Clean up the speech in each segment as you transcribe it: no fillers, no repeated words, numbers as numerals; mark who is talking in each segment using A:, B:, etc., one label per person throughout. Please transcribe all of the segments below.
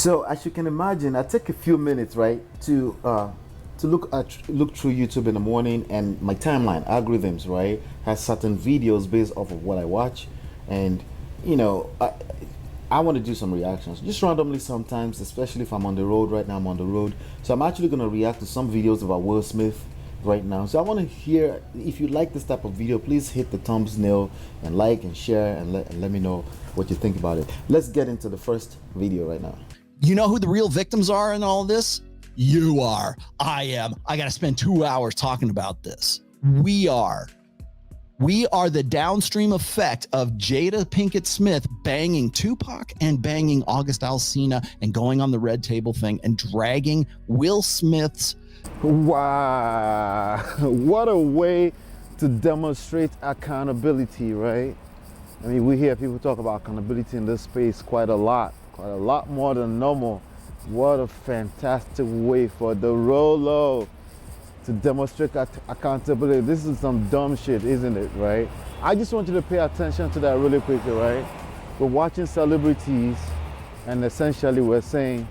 A: So as you can imagine, I take a few minutes, right, to look through YouTube in the morning, and my timeline algorithms, right, has certain videos based off of what I watch, and you know, I want to do some reactions just randomly sometimes, especially if I'm on the road. Right now, I'm on the road, so I'm actually gonna react to some videos about Will Smith right now. So I want to hear if you like this type of video, please hit the thumbnail and like and share and let me know what you think about it. Let's get into the first video right now.
B: You know who the real victims are in all this? You are. I am. I got to spend 2 hours talking about this. We are. We are the downstream effect of Jada Pinkett Smith banging Tupac and banging August Alsina and going on the red table thing and dragging Will Smith's.
A: Wow. What a way to demonstrate accountability, right? I mean, we hear people talk about accountability in this space quite a lot more than normal. What a fantastic way for the Rolo to demonstrate accountability. This is some dumb shit, isn't it, right? I just want you to pay attention to that really quickly, right? We're watching celebrities, and essentially we're saying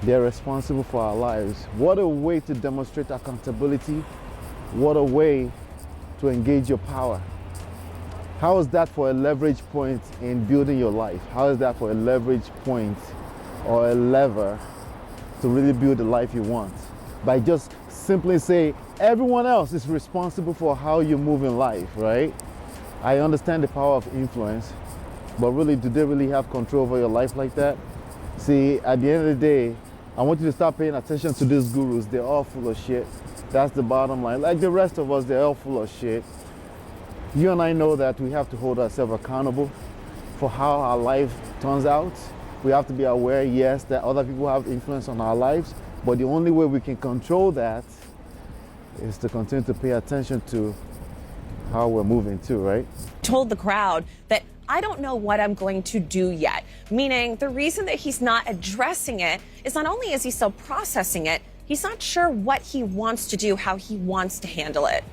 A: they're responsible for our lives. What a way to demonstrate accountability. What a way to engage your power. How is that for a leverage point in building your life? How is that for a leverage point or a lever to really build the life you want? By just simply say, everyone else is responsible for how you move in life, right? I understand the power of influence, but really, do they really have control over your life like that? See, at the end of the day, I want you to start paying attention to these gurus. They're all full of shit. That's the bottom line. Like the rest of us, they're all full of shit. You and I know that we have to hold ourselves accountable for how our life turns out. We have to be aware, yes, that other people have influence on our lives, but the only way we can control that is to continue to pay attention to how we're moving too, right?
C: Told the crowd that I don't know what I'm going to do yet, meaning the reason that he's not addressing it is not only is he still processing it, he's not sure what he wants to do, how he wants to handle it.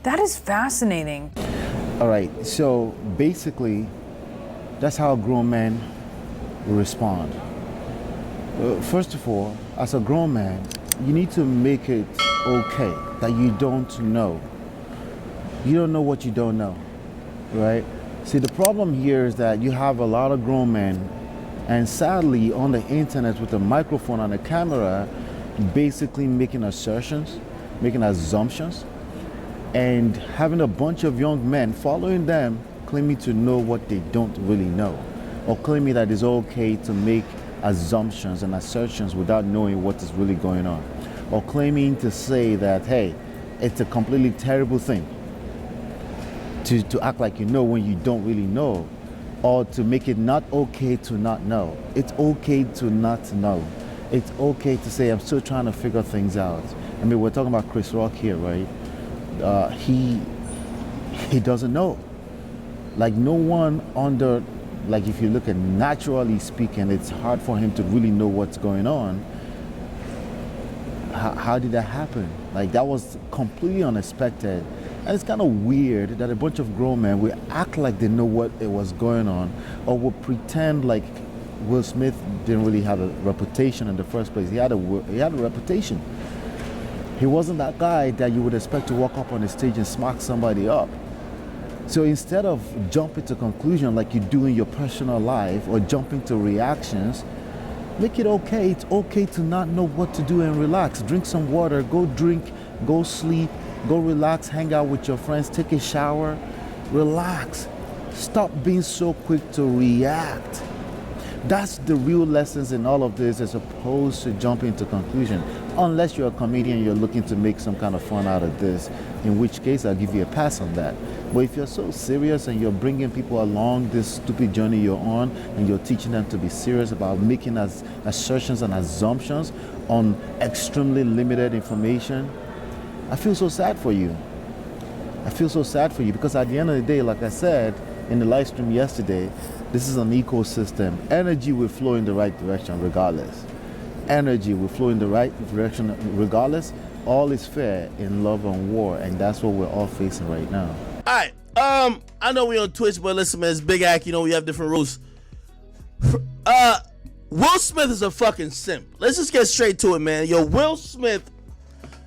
D: That is fascinating.
A: All right, so basically, that's how grown men respond. First of all, as a grown man, you need to make it okay that you don't know. You don't know what you don't know, right? See, the problem here is that you have a lot of grown men, and sadly, on the internet with a microphone and a camera, basically making assertions, making assumptions, and having a bunch of young men following them claiming to know what they don't really know, or claiming that it's okay to make assumptions and assertions without knowing what is really going on, or claiming to say that, hey, it's a completely terrible thing to act like you know when you don't really know, or to make it not okay to not know. It's okay to not know. It's okay to say, I'm still trying to figure things out. I mean, we're talking about Chris Rock here, right? He doesn't know. Like no one under, like if you look at naturally speaking, it's hard for him to really know what's going on. How did that happen? Like that was completely unexpected. And it's kind of weird that a bunch of grown men will act like they know what it was going on, or will pretend like Will Smith didn't really have a reputation in the first place. He had a reputation. He wasn't that guy that you would expect to walk up on the stage and smack somebody up. So instead of jumping to conclusion like you do in your personal life, or jumping to reactions, make it okay. It's okay to not know what to do and relax. Drink some water, go drink, go sleep, go relax, hang out with your friends, take a shower, relax. Stop being so quick to react. That's the real lessons in all of this, as opposed to jumping to conclusion. Unless you're a comedian, you're looking to make some kind of fun out of this, in which case I'll give you a pass on that. But if you're so serious and you're bringing people along this stupid journey you're on, and you're teaching them to be serious about making assertions and assumptions on extremely limited information, I feel so sad for you. I feel so sad for you, because at the end of the day, like I said in the live stream yesterday, this is an ecosystem. Energy will flow in the right direction regardless. Energy will flow in the right direction regardless. All is fair in love and war, and that's what we're all facing right now.
E: All right. I know we on Twitch, but listen, man, it's Big Ack. You know, we have different rules. Will Smith is a fucking simp. Let's just get straight to it, man. Yo, Will Smith,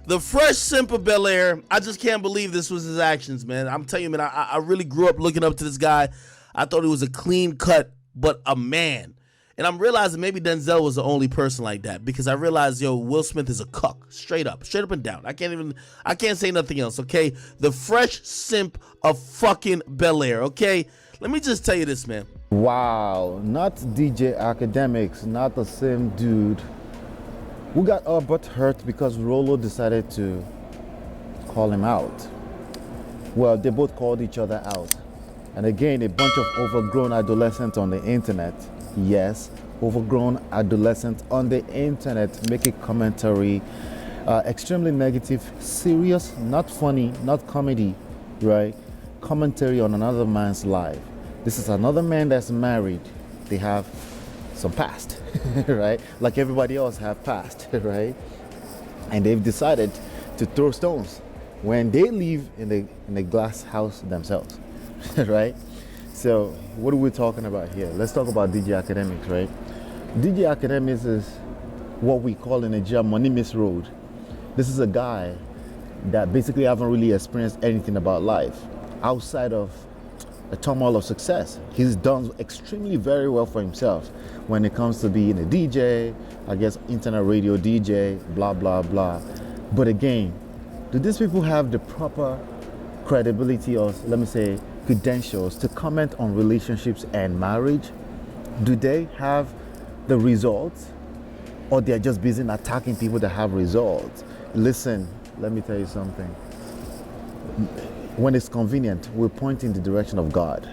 E: the fresh simp of Bel-Air. I just can't believe this was his actions, man. I'm telling you, man, I really grew up looking up to this guy. I thought he was a clean cut, but a man. And I'm realizing maybe Denzel was the only person like that, because I realized, yo, Will Smith is a cuck. Straight up and down. I can't say nothing else, okay? The fresh simp of fucking Bel-Air, okay? Let me just tell you this, man.
A: Wow, not DJ Academics, not the same dude. We got our butt hurt because Rolo decided to call him out. Well, they both called each other out. And again, a bunch of overgrown adolescents on the internet. Yes, overgrown adolescents on the internet making commentary, extremely negative, serious, not funny, not comedy, right? Commentary on another man's life. This is another man that's married. They have some past, right? Like everybody else have past, right? And they've decided to throw stones when they live in the glass house themselves, right? So what are we talking about here? Let's talk about DJ Academics, right? DJ Academics is what we call in Nigeria money misroad. This is a guy that basically haven't really experienced anything about life outside of a turmoil of success. He's done extremely very well for himself when it comes to being a DJ, I guess internet radio DJ, blah, blah, blah. But again, do these people have the proper credibility or, let me say, credentials to comment on relationships and marriage? Do they have the results, or they're just busy attacking people that have results? Listen, let me tell you something. When it's convenient, we point in the direction of God.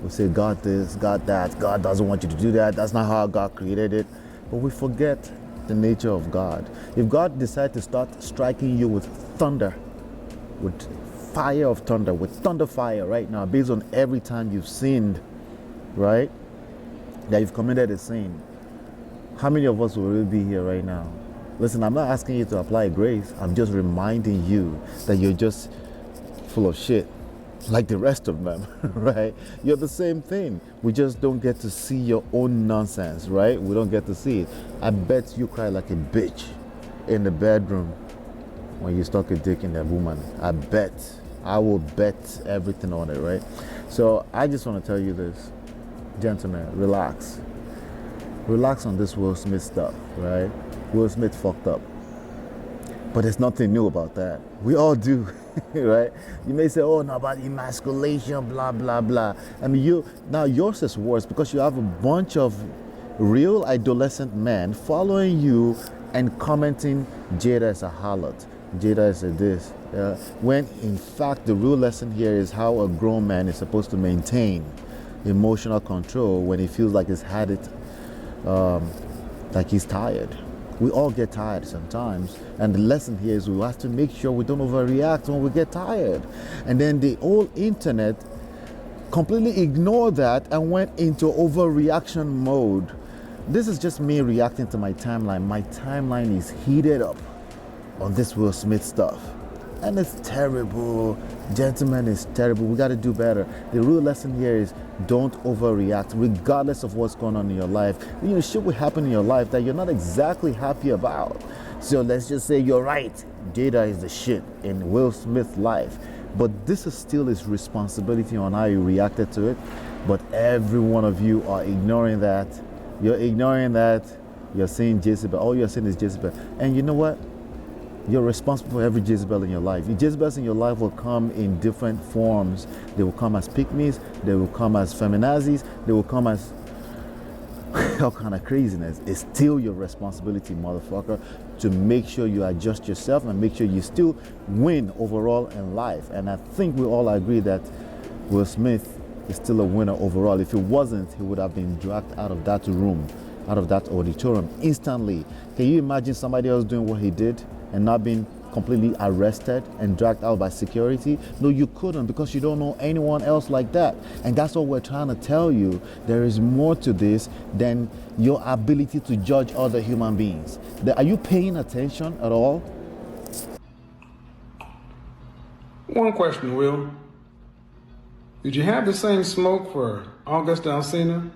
A: We say, God this, God that, God doesn't want you to do that. That's not how God created it. But we forget the nature of God. If God decides to start striking you with thunder, with fire of thunder, with thunder fire right now, based on every time you've sinned, right, that you've committed a sin, how many of us will really be here right now? Listen, I'm not asking you to apply grace. I'm just reminding you that you're just full of shit like the rest of them, right? You're the same thing. We just don't get to see your own nonsense, right? We don't get to see it. I bet you cry like a bitch in the bedroom when you stuck a dick in that woman. I will bet everything on it, right? So I just want to tell you this, gentlemen, relax on this Will Smith stuff, right? Will Smith fucked up, but there's nothing new about that. We all do. Right? You may say, oh, no, about emasculation, blah, blah, blah. I mean, yours is worse because you have a bunch of real adolescent men following you and commenting Jada is a harlot, Jada is a this. When in fact, the real lesson here is how a grown man is supposed to maintain emotional control when he feels like he's had it, like he's tired. We all get tired sometimes, and the lesson here is we have to make sure we don't overreact when we get tired. And then the whole internet completely ignored that and went into overreaction mode. This is just me reacting to my timeline. My timeline is heated up on this Will Smith stuff, and it's terrible. Gentlemen, it's terrible. We got to do better. The real lesson here is don't overreact, regardless of what's going on in your life. You know, shit will happen in your life that you're not exactly happy about. So let's just say you're right. Jada is the shit in Will Smith's life. But this is still his responsibility on how you reacted to it. But every one of you are ignoring that. You're ignoring that. You're saying Jezebel. All you're saying is Jezebel. And you know what? You're responsible for every Jezebel in your life. Jezebels in your life will come in different forms. They will come as pygmies. They will come as feminazis. They will come as all kind of craziness. It's still your responsibility, motherfucker, to make sure you adjust yourself and make sure you still win overall in life. And I think we all agree that Will Smith is still a winner overall. If he wasn't, he would have been dragged out of that room, out of that auditorium instantly. Can you imagine somebody else doing what he did and not being completely arrested and dragged out by security? No, you couldn't, because you don't know anyone else like that. And that's what we're trying to tell you. There is more to this than your ability to judge other human beings. Are you paying attention at all?
F: One question, Will. Did you have the same smoke for August Alsina?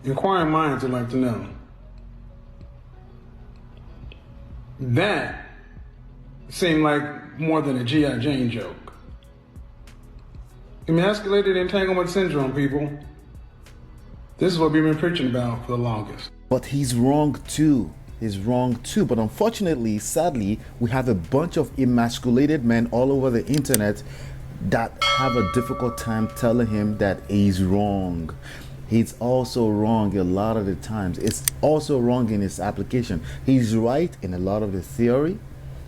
F: Inquiring minds would like to know. That seemed like more than a G.I. Jane joke. Emasculated entanglement syndrome, people. This is what we've been preaching about for the longest.
A: But he's wrong too. He's wrong too. But unfortunately, sadly, we have a bunch of emasculated men all over the internet that have a difficult time telling him that he's wrong. He's also wrong a lot of the times. It's also wrong in his application. He's right in a lot of the theory,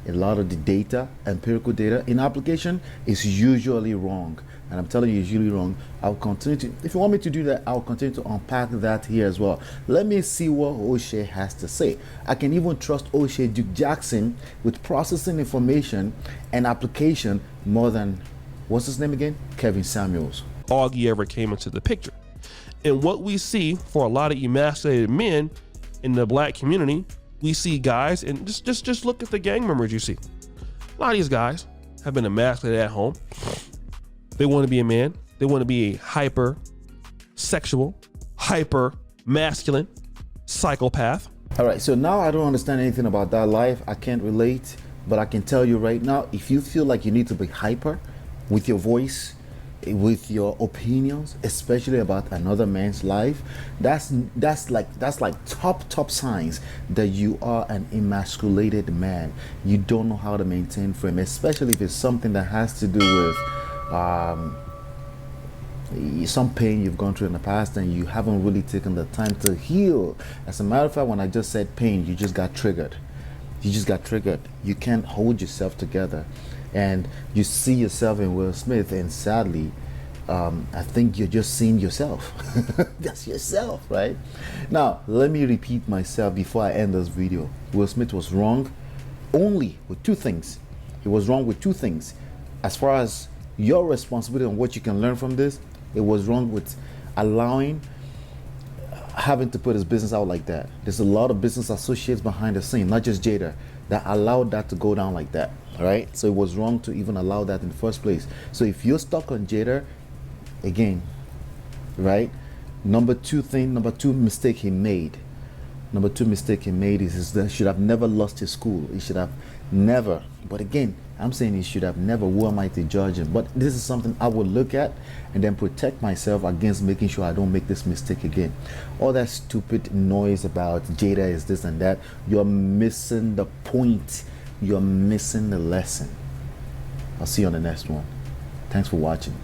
A: a lot of the data, empirical data. In application, it's usually wrong. And I'm telling you, it's usually wrong. I'll continue to, if you want me to do that, I'll continue to unpack that here as well. Let me see what O'Shea has to say. I can even trust O'Shea Duke Jackson with processing information and application more than, what's his name again? Kevin Samuels.
G: Augie ever came into the picture. And what we see for a lot of emasculated men in the black community, we see guys, and just look at the gang members you see. A lot of these guys have been emasculated at home. They want to be a man. They want to be a hyper sexual, hyper masculine psychopath.
A: All right, so now I don't understand anything about that life. I can't relate, but I can tell you right now, if you feel like you need to be hyper with your voice, with your opinions, especially about another man's life, that's like top signs that you are an emasculated man. You don't know how to maintain frame, especially if it's something that has to do with some pain you've gone through in the past and you haven't really taken the time to heal. As a matter of fact, when I just said pain, you just got triggered. You can't hold yourself together, and you see yourself in Will Smith, and sadly, I think you're just seeing yourself. That's yourself, right? Now, let me repeat myself before I end this video. Will Smith was wrong only with two things. He was wrong with two things. As far as your responsibility and what you can learn from this, it was wrong with having to put his business out like that. There's a lot of business associates behind the scene, not just Jada, that allowed that to go down like that. All right, so it was wrong to even allow that in the first place. So if you're stuck on Jada, again, right, number two mistake he made is that he should have never lost his cool. He should have never, but again, I'm saying he should have never. Who am I to judge him? But this is something I would look at and then protect myself against making sure I don't make this mistake again. All that stupid noise about Jada is this and that, you're missing the point. You're missing the lesson. I'll see you on the next one. Thanks for watching.